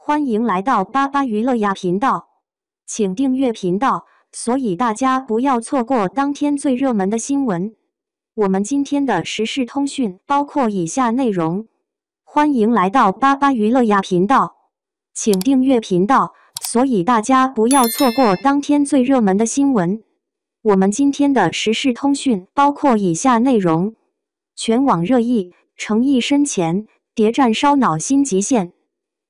欢迎来到巴巴娱乐呀频道，请订阅频道，所以大家不要错过当天最热门的新闻。我们今天的时事通讯包括以下内容：欢迎来到巴巴娱乐呀频道，请订阅频道，所以大家不要错过当天最热门的新闻。我们今天的时事通讯包括以下内容：全网热议，程毅生前谍战烧脑新极限。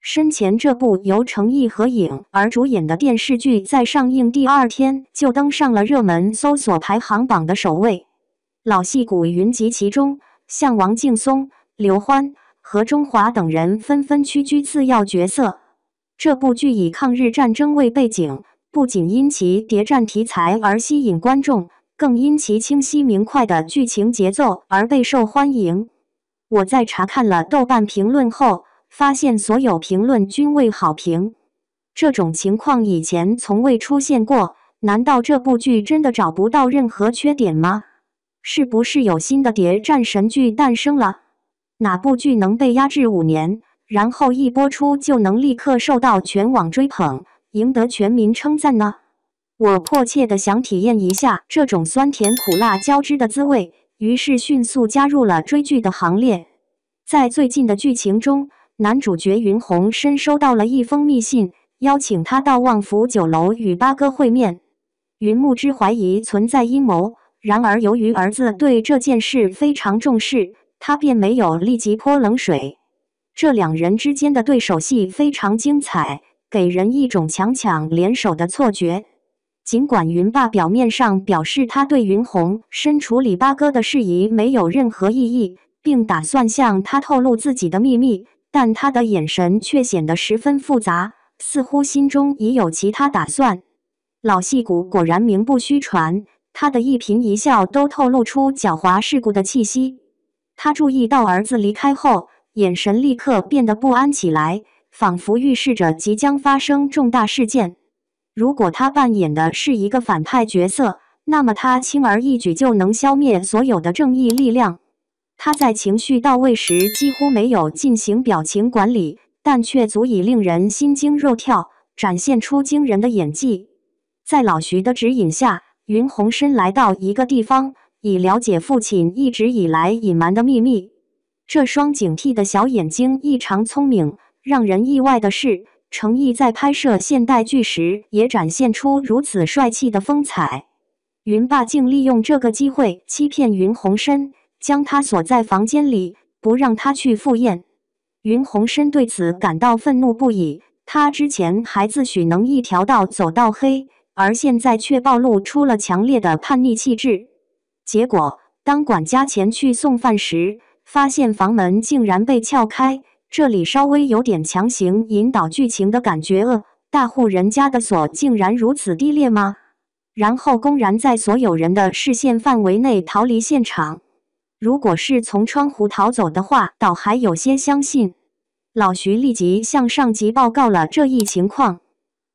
生前这部由程毅和影儿主演的电视剧在上映第二天就登上了热门搜索排行榜的首位，老戏骨云集其中，像王劲松、刘欢、何中华等人纷纷屈居次要角色。这部剧以抗日战争为背景，不仅因其谍战题材而吸引观众，更因其清晰明快的剧情节奏而备受欢迎。我在查看了豆瓣评论后，发现所有评论均为好评，这种情况以前从未出现过。难道这部剧真的找不到任何缺点吗？是不是有新的谍战神剧诞生了？哪部剧能被压制5年，然后一播出就能立刻受到全网追捧，赢得全民称赞呢？我迫切地想体验一下这种酸甜苦辣交织的滋味，于是迅速加入了追剧的行列。在最近的剧情中，男主角云鸿深收到了一封密信，邀请他到旺福酒楼与八哥会面。云木之怀疑存在阴谋，然而由于儿子对这件事非常重视，他便没有立即泼冷水。这两人之间的对手戏非常精彩，给人一种强强联手的错觉。尽管云爸表面上表示他对云鸿深处理八哥的事宜没有任何异议，并打算向他透露自己的秘密，但他的眼神却显得十分复杂，似乎心中已有其他打算。老戏骨果然名不虚传，他的一颦一笑都透露出狡猾世故的气息。他注意到儿子离开后，眼神立刻变得不安起来，仿佛预示着即将发生重大事件。如果他扮演的是一个反派角色，那么他轻而易举就能消灭所有的正义力量。他在情绪到位时几乎没有进行表情管理，但却足以令人心惊肉跳，展现出惊人的演技。在老徐的指引下，云鸿深来到一个地方，以了解父亲一直以来隐瞒的秘密。这双警惕的小眼睛异常聪明，让人意外的是，程毅在拍摄现代剧时也展现出如此帅气的风采。云爸竟利用这个机会欺骗云鸿深，将他锁在房间里，不让他去赴宴。云鸿深对此感到愤怒不已，他之前还自诩能一条道走到黑，而现在却暴露出了强烈的叛逆气质。结果，当管家前去送饭时，发现房门竟然被撬开，这里稍微有点强行引导剧情的感觉大户人家的锁竟然如此低劣吗？然后公然在所有人的视线范围内逃离现场。如果是从窗户逃走的话，倒还有些相信。老徐立即向上级报告了这一情况，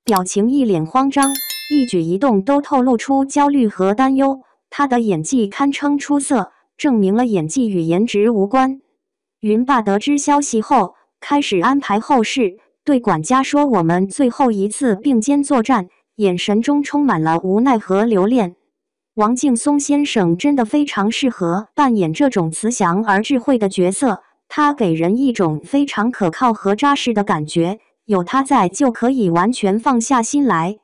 表情一脸慌张，一举一动都透露出焦虑和担忧。他的演技堪称出色，证明了演技与颜值无关。云爸得知消息后，开始安排后事，对管家说：“我们最后一次并肩作战。”眼神中充满了无奈和留恋。王劲松先生真的非常适合扮演这种慈祥而智慧的角色，他给人一种非常可靠和扎实的感觉，有他在就可以完全放下心来。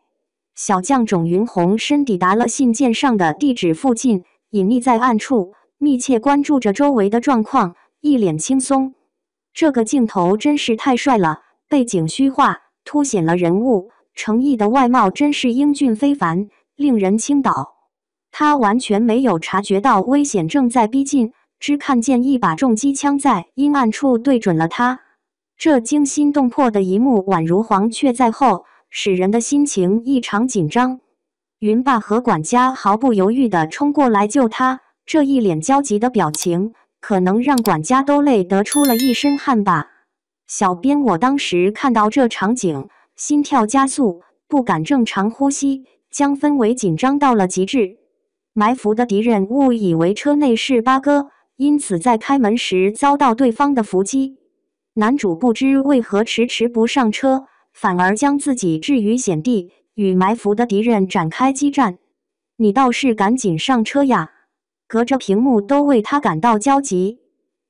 小将种云鸿深抵达了信件上的地址附近，隐匿在暗处，密切关注着周围的状况，一脸轻松。这个镜头真是太帅了，背景虚化，凸显了人物。程毅的外貌真是英俊非凡，令人倾倒。他完全没有察觉到危险正在逼近，只看见一把重机枪在阴暗处对准了他。这惊心动魄的一幕宛如黄雀在后，使人的心情异常紧张。云爸和管家毫不犹豫地冲过来救他，这一脸焦急的表情，可能让管家都累得出了一身汗吧。小编，我当时看到这场景，心跳加速，不敢正常呼吸，将氛围紧张到了极致。埋伏的敌人误以为车内是八哥，因此在开门时遭到对方的伏击。男主不知为何迟迟不上车，反而将自己置于险地，与埋伏的敌人展开激战。你倒是赶紧上车呀！隔着屏幕都为他感到焦急。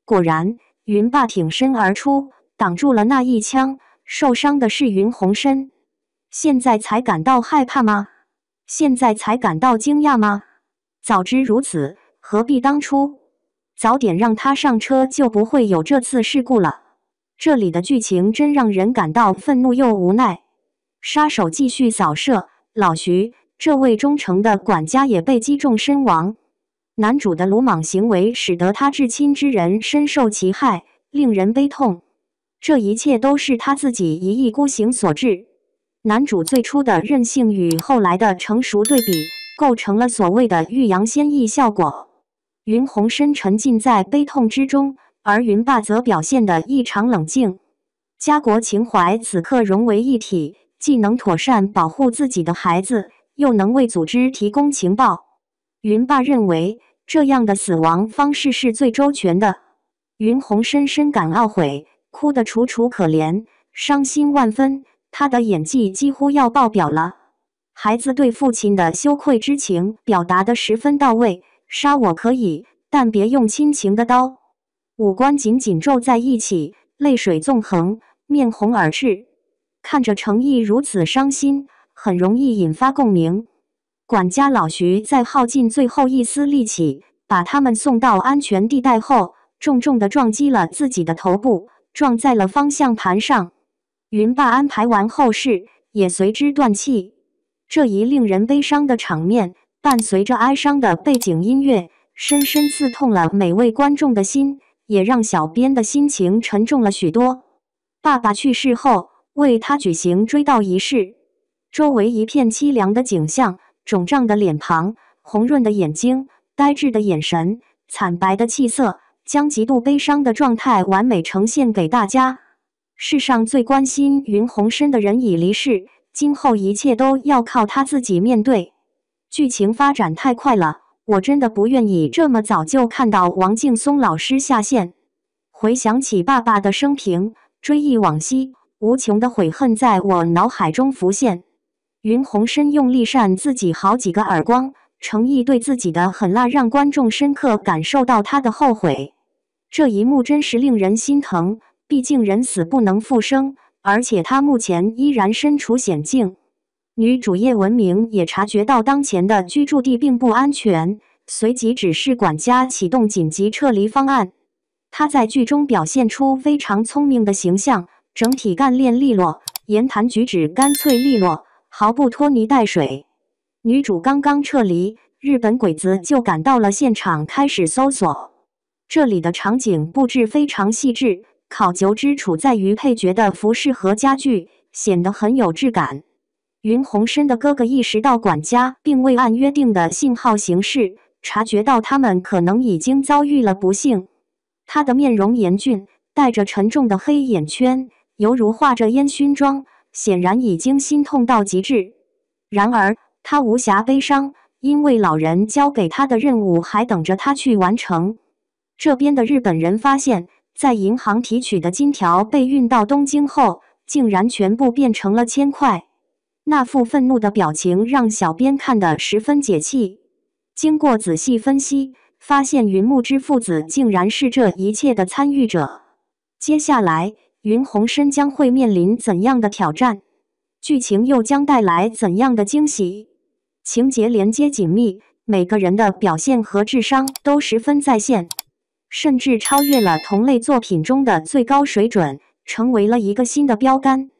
果然，云霸挺身而出，挡住了那一枪。受伤的是云鸿深。现在才感到害怕吗？现在才感到惊讶吗？早知如此，何必当初？早点让他上车，就不会有这次事故了。这里的剧情真让人感到愤怒又无奈。杀手继续扫射，老徐这位忠诚的管家也被击中身亡。男主的鲁莽行为使得他至亲之人深受其害，令人悲痛。这一切都是他自己一意孤行所致。男主最初的任性与后来的成熟对比，构成了所谓的欲扬先抑效果。云鸿深沉浸在悲痛之中，而云霸则表现得异常冷静。家国情怀此刻融为一体，既能妥善保护自己的孩子，又能为组织提供情报。云霸认为这样的死亡方式是最周全的。云鸿深深感懊悔，哭得楚楚可怜，伤心万分。他的演技几乎要爆表了。孩子对父亲的羞愧之情表达得十分到位，杀我可以，但别用亲情的刀。五官紧紧皱在一起，泪水纵横，面红耳赤。看着程毅如此伤心，很容易引发共鸣。管家老徐在耗尽最后一丝力气，把他们送到安全地带后，重重地撞击了自己的头部，撞在了方向盘上。云霸安排完后事，也随之断气。这一令人悲伤的场面，伴随着哀伤的背景音乐，深深刺痛了每位观众的心，也让小编的心情沉重了许多。爸爸去世后，为他举行追悼仪式，周围一片凄凉的景象，肿胀的脸庞，红润的眼睛，呆滞的眼神，惨白的气色，将极度悲伤的状态完美呈现给大家。世上最关心云鸿深的人已离世，今后一切都要靠他自己面对。剧情发展太快了，我真的不愿意这么早就看到王劲松老师下线。回想起爸爸的生平，追忆往昔，无穷的悔恨在我脑海中浮现。云鸿深用力扇自己好几个耳光，程毅对自己的狠辣让观众深刻感受到他的后悔。这一幕真是令人心疼，毕竟人死不能复生，而且他目前依然身处险境。女主叶文明也察觉到当前的居住地并不安全，随即指示管家启动紧急撤离方案。她在剧中表现出非常聪明的形象，整体干练利落，言谈举止干脆利落，毫不拖泥带水。女主刚刚撤离，日本鬼子就赶到了现场开始搜索。这里的场景布置非常细致，考究之处在于配角的服饰和家具，显得很有质感。云鸿深的哥哥意识到管家并未按约定的信号行事，察觉到他们可能已经遭遇了不幸。他的面容严峻，带着沉重的黑眼圈，犹如画着烟熏妆，显然已经心痛到极致。然而他无暇悲伤，因为老人交给他的任务还等着他去完成。这边的日本人发现，在银行提取的金条被运到东京后，竟然全部变成了铅块。那副愤怒的表情让小编看得十分解气。经过仔细分析，发现云木之父子竟然是这一切的参与者。接下来，云鸿深将会面临怎样的挑战？剧情又将带来怎样的惊喜？情节连接紧密，每个人的表现和智商都十分在线，甚至超越了同类作品中的最高水准，成为了一个新的标杆。